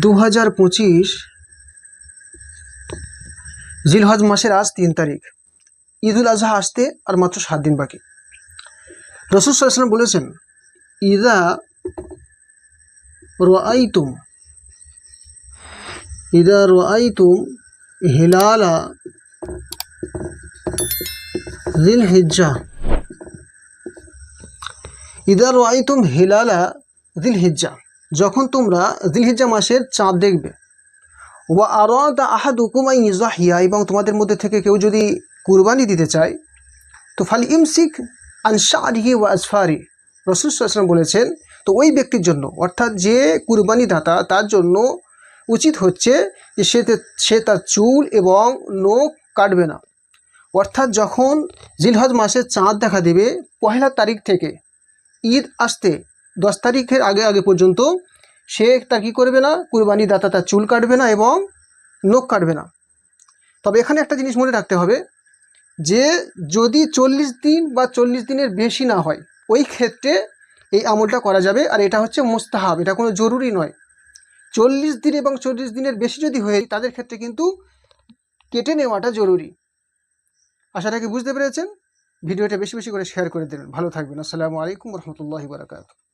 2025 জিলহজ মাসের আজ 3 তারিখ। ঈদুল আজহা আসতে আর মাত্র 7 দিন বাকি। রাসূল সাল্লাল্লাহু আলাইহি ওয়াসাল্লাম বলেছেন, ইযা রাআইতুম হিলালা যিলহিজ্জাহ যখন তোমরা যিলহিজ্জা মাসের চাঁদ দেখবে, ওয়া আরাদা আহাদুকুম আন ইউযাহিয়া, এবং তোমাদের মধ্যে থেকে কেউ যদি কুরবানি দিতে চায়, তো ফালইমসিক আন শা'রিহি ওয়া আজফারি। রাসূল সাল্লাল্লাহু আলাইহি ওয়াসাল্লাম বলেছেন, তো ওই ব্যক্তির জন্য, অর্থাৎ যে কুরবানি দাতা, তার জন্য উচিত হচ্ছে যে সে তার চুল এবং নখ কাটবে না। অর্থাৎ যখন জিলহজ মাসের চাঁদ দেখা দেবে, 1 তারিখ থেকে ঈদ আসতে 10 তারিখের আগে পর্যন্ত সে তার কী করবে না, কুরবানি দাতা তার চুল কাটবে না এবং নখ কাটবে না। তবে এখানে একটা জিনিস মনে রাখতে হবে যে যদি 40 দিন বা 40 দিনের বেশি না হয়, ওই ক্ষেত্রে এই আমলটা করা যাবে। আর এটা হচ্ছে মুস্তাহাব, এটা কোনো জরুরি নয়। 40 দিন এবং 40 দিনের বেশি যদি হয়ে, তাদের ক্ষেত্রে কিন্তু কেটে নেওয়াটা জরুরি। আশা রাখি বুঝতে পেরেছেন। ভিডিওটা বেশি বেশি করে শেয়ার করে দেবেন। ভালো থাকবেন। আসসালামু আলাইকুম ওয়া রাহমাতুল্লাহি ওয়া বারাকাতুহু।